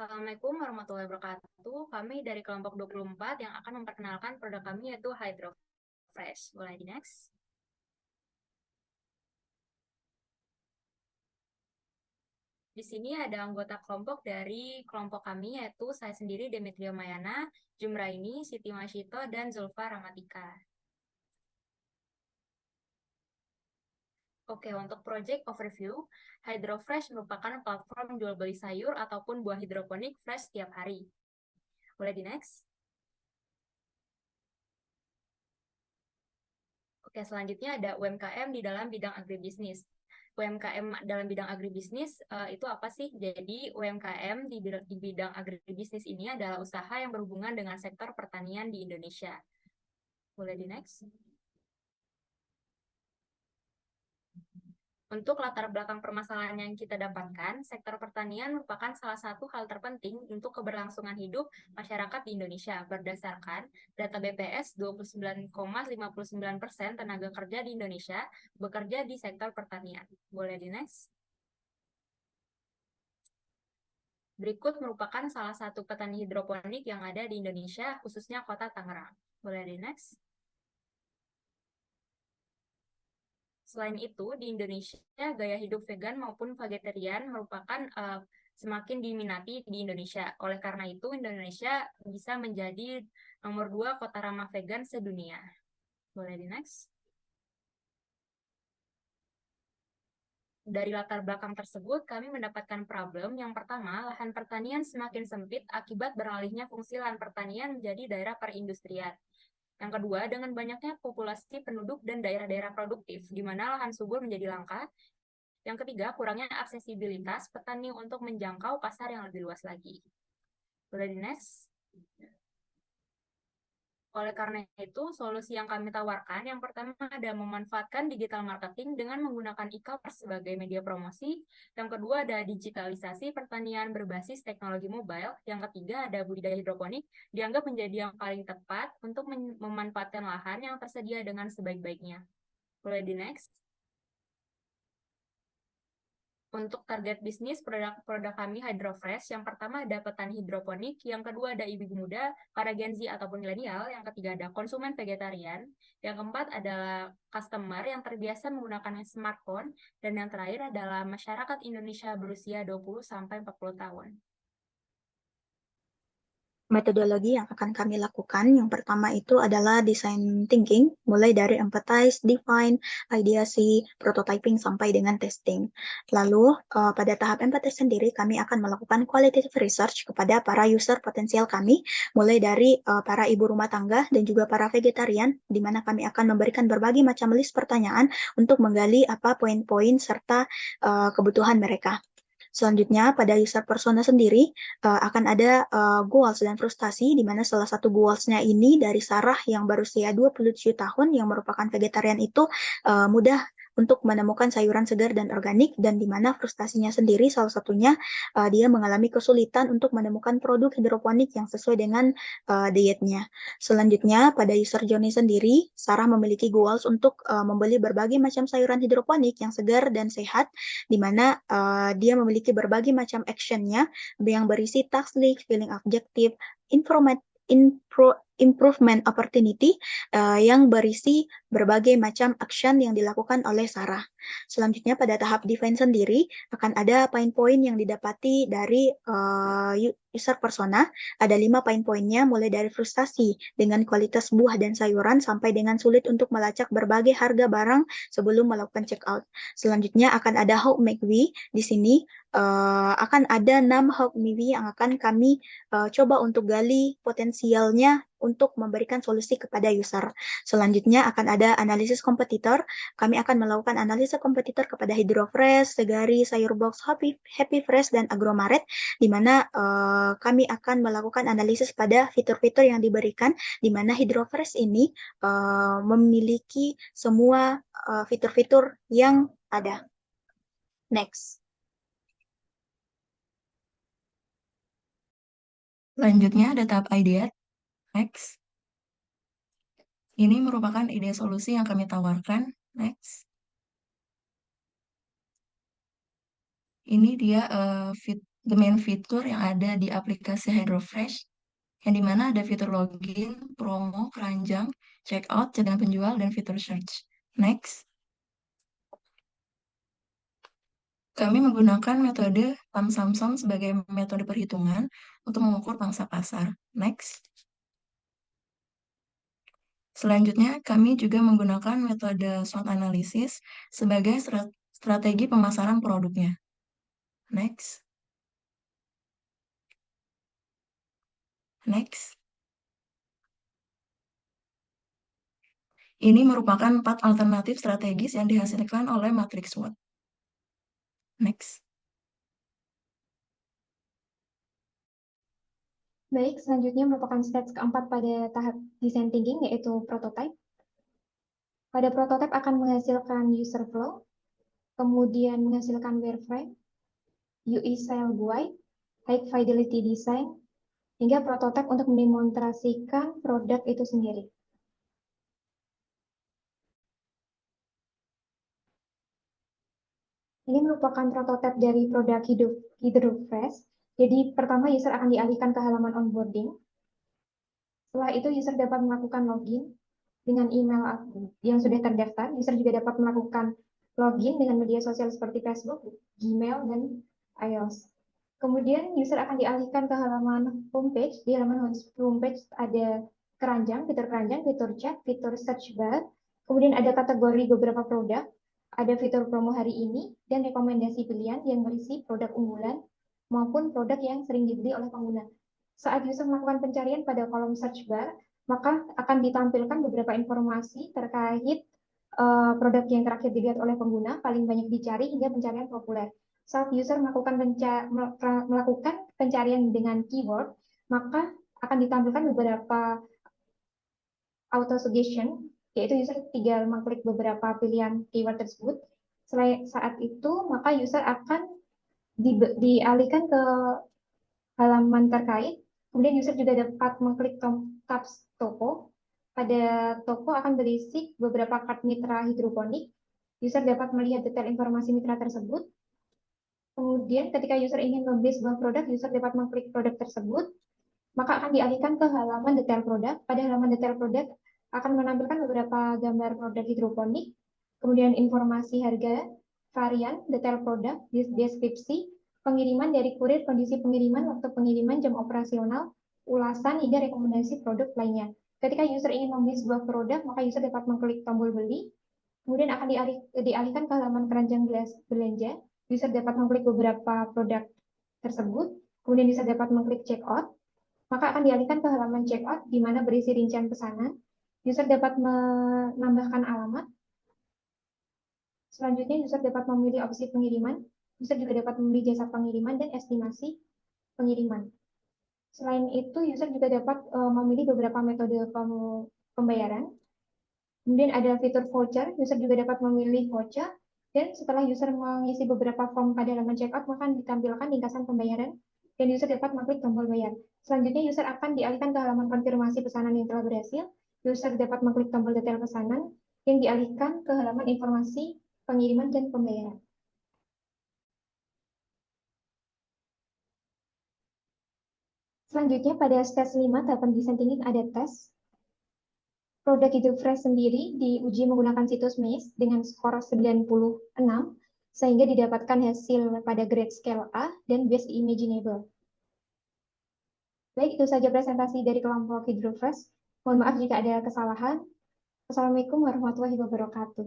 Assalamualaikum warahmatullahi wabarakatuh. Kami dari kelompok 24 yang akan memperkenalkan produk kami yaitu HydroFresh. Boleh di next. Di sini ada anggota kelompok dari kelompok kami yaitu saya sendiri Demetrio Mayana, Jumraini, Siti Masyito, dan Zulfa Ramatika. Oke, untuk project overview, HydroFresh merupakan platform jual beli sayur ataupun buah hidroponik fresh setiap hari. Boleh di next. Oke, selanjutnya ada UMKM di dalam bidang agribisnis. UMKM dalam bidang agribisnis itu apa sih? Jadi UMKM di bidang agribisnis ini adalah usaha yang berhubungan dengan sektor pertanian di Indonesia. Boleh di next. Untuk latar belakang permasalahan yang kita dapatkan, sektor pertanian merupakan salah satu hal terpenting untuk keberlangsungan hidup masyarakat di Indonesia. Berdasarkan data BPS, 29,59% tenaga kerja di Indonesia bekerja di sektor pertanian. Boleh di next. Berikut merupakan salah satu petani hidroponik yang ada di Indonesia, khususnya kota Tangerang. Boleh di next. Selain itu, di Indonesia, gaya hidup vegan maupun vegetarian merupakan semakin diminati di Indonesia. Oleh karena itu, Indonesia bisa menjadi nomor 2 kota ramah vegan sedunia. Boleh di next. Dari latar belakang tersebut, kami mendapatkan problem. Yang pertama, lahan pertanian semakin sempit akibat beralihnya fungsi lahan pertanian menjadi daerah perindustrian. Yang kedua, dengan banyaknya populasi penduduk dan daerah-daerah produktif, di mana lahan subur menjadi langka. Yang ketiga, kurangnya aksesibilitas petani untuk menjangkau pasar yang lebih luas lagi. Boleh di next. Oleh karena itu, solusi yang kami tawarkan, yang pertama ada memanfaatkan digital marketing dengan menggunakan e-commerce sebagai media promosi. Yang kedua ada digitalisasi pertanian berbasis teknologi mobile. Yang ketiga ada budidaya hidroponik, dianggap menjadi yang paling tepat untuk memanfaatkan lahan yang tersedia dengan sebaik-baiknya. Boleh di next. Untuk target bisnis produk kami HydroFresh, yang pertama ada petani hidroponik, yang kedua ada ibu muda, para Gen Z ataupun milenial, yang ketiga ada konsumen vegetarian, yang keempat adalah customer yang terbiasa menggunakan smartphone, dan yang terakhir adalah masyarakat Indonesia berusia 20-40 tahun. Metodologi yang akan kami lakukan, yang pertama itu adalah design thinking, mulai dari empathize, define, ideasi, prototyping, sampai dengan testing. Lalu, pada tahap empathize sendiri, kami akan melakukan qualitative research kepada para user potensial kami, mulai dari para ibu rumah tangga dan juga para vegetarian, di mana kami akan memberikan berbagai macam list pertanyaan untuk menggali apa poin-poin serta kebutuhan mereka. Selanjutnya, pada user persona sendiri akan ada goals dan frustasi, di mana salah satu goals-nya ini dari Sarah yang berusia 27 tahun, yang merupakan vegetarian itu mudah untuk menemukan sayuran segar dan organik, dan di mana frustasinya sendiri salah satunya dia mengalami kesulitan untuk menemukan produk hidroponik yang sesuai dengan dietnya. Selanjutnya, pada user journey sendiri, Sarah memiliki goals untuk membeli berbagai macam sayuran hidroponik yang segar dan sehat, di mana dia memiliki berbagai macam actionnya yang berisi task list, feeling objective, improvement opportunity yang berisi berbagai macam action yang dilakukan oleh Sarah. Selanjutnya pada tahap define sendiri akan ada poin-poin yang didapati dari user persona. Ada 5 poin-poinnya, mulai dari frustasi dengan kualitas buah dan sayuran sampai dengan sulit untuk melacak berbagai harga barang sebelum melakukan check out. Selanjutnya akan ada how make we. Di sini akan ada 6 how make we yang akan kami coba untuk gali potensialnya untuk memberikan solusi kepada user. Selanjutnya akan ada analisis kompetitor. Kami akan melakukan analisis kompetitor kepada HydroFresh, Segari, Sayurbox, Happy Fresh, dan Agromaret, di mana kami akan melakukan analisis pada fitur-fitur yang diberikan, di mana HydroFresh ini memiliki semua fitur-fitur yang ada. Next. Selanjutnya ada tahap idea. Next. Ini merupakan ide solusi yang kami tawarkan. Next. Ini dia the main fitur yang ada di aplikasi HydroFresh, yang dimana ada fitur login, promo, keranjang, checkout, cadangan penjual, dan fitur search. Next. Kami menggunakan metode Thom-Samson sebagai metode perhitungan untuk mengukur pangsa pasar. Next. Selanjutnya, kami juga menggunakan metode SWOT analysis sebagai strategi pemasaran produknya. Next. Next. Ini merupakan 4 alternatif strategis yang dihasilkan oleh matriks SWOT. Next. Baik, selanjutnya merupakan stage keempat pada tahap design thinking, yaitu prototype. Pada prototype akan menghasilkan user flow, kemudian menghasilkan wireframe, UI style guide, high fidelity design, hingga prototype untuk mendemonstrasikan produk itu sendiri. Ini merupakan prototipe dari produk HydroFresh. Jadi pertama user akan dialihkan ke halaman onboarding. Setelah itu user dapat melakukan login dengan email yang sudah terdaftar. User juga dapat melakukan login dengan media sosial seperti Facebook, Gmail, dan iOS. Kemudian user akan dialihkan ke halaman homepage. Di halaman homepage ada keranjang, fitur chat, fitur search bar. Kemudian ada kategori beberapa produk, ada fitur promo hari ini, dan rekomendasi pilihan yang berisi produk unggulan maupun produk yang sering dibeli oleh pengguna. Saat user melakukan pencarian pada kolom search bar, maka akan ditampilkan beberapa informasi terkait produk yang terakhir dilihat oleh pengguna, paling banyak dicari, hingga pencarian populer. Saat user melakukan pencarian dengan keyword, maka akan ditampilkan beberapa auto suggestion, yaitu user tinggal mengklik beberapa pilihan keyword tersebut. Saat itu, maka user akan dialihkan ke halaman terkait. Kemudian user juga dapat mengklik tabs toko. Pada toko akan berisi beberapa card mitra hidroponik. User dapat melihat detail informasi mitra tersebut. Kemudian ketika user ingin membeli sebuah produk, user dapat mengklik produk tersebut. Maka akan dialihkan ke halaman detail produk. Pada halaman detail produk akan menampilkan beberapa gambar produk hidroponik, kemudian informasi harga, varian, detail produk, deskripsi, pengiriman dari kurir, kondisi pengiriman, waktu pengiriman, jam operasional, ulasan, hingga rekomendasi produk lainnya. Ketika user ingin membeli sebuah produk, maka user dapat mengklik tombol beli, kemudian akan dialihkan ke halaman keranjang belanja. User dapat mengklik beberapa produk tersebut, kemudian user dapat mengklik checkout, maka akan dialihkan ke halaman checkout di mana berisi rincian pesanan. User dapat menambahkan alamat. Selanjutnya, user dapat memilih opsi pengiriman. User juga dapat memilih jasa pengiriman dan estimasi pengiriman. Selain itu, user juga dapat memilih beberapa metode pembayaran. Kemudian ada fitur voucher. User juga dapat memilih voucher. Dan setelah user mengisi beberapa form pada halaman checkout, maka ditampilkan ringkasan pembayaran dan user dapat mengklik tombol bayar. Selanjutnya, user akan dialihkan ke halaman konfirmasi pesanan yang telah berhasil. User dapat mengklik tombol detail pesanan yang dialihkan ke halaman informasi pengiriman dan pembayaran. Selanjutnya, pada stage 5 tahapan desain thinking ada tes. Produk HydroFresh sendiri diuji menggunakan situs MAIS dengan skor 96, sehingga didapatkan hasil pada grade scale A dan best imaginable. Baik, itu saja presentasi dari kelompok HydroFresh. Mohon maaf jika ada kesalahan. Assalamualaikum warahmatullahi wabarakatuh.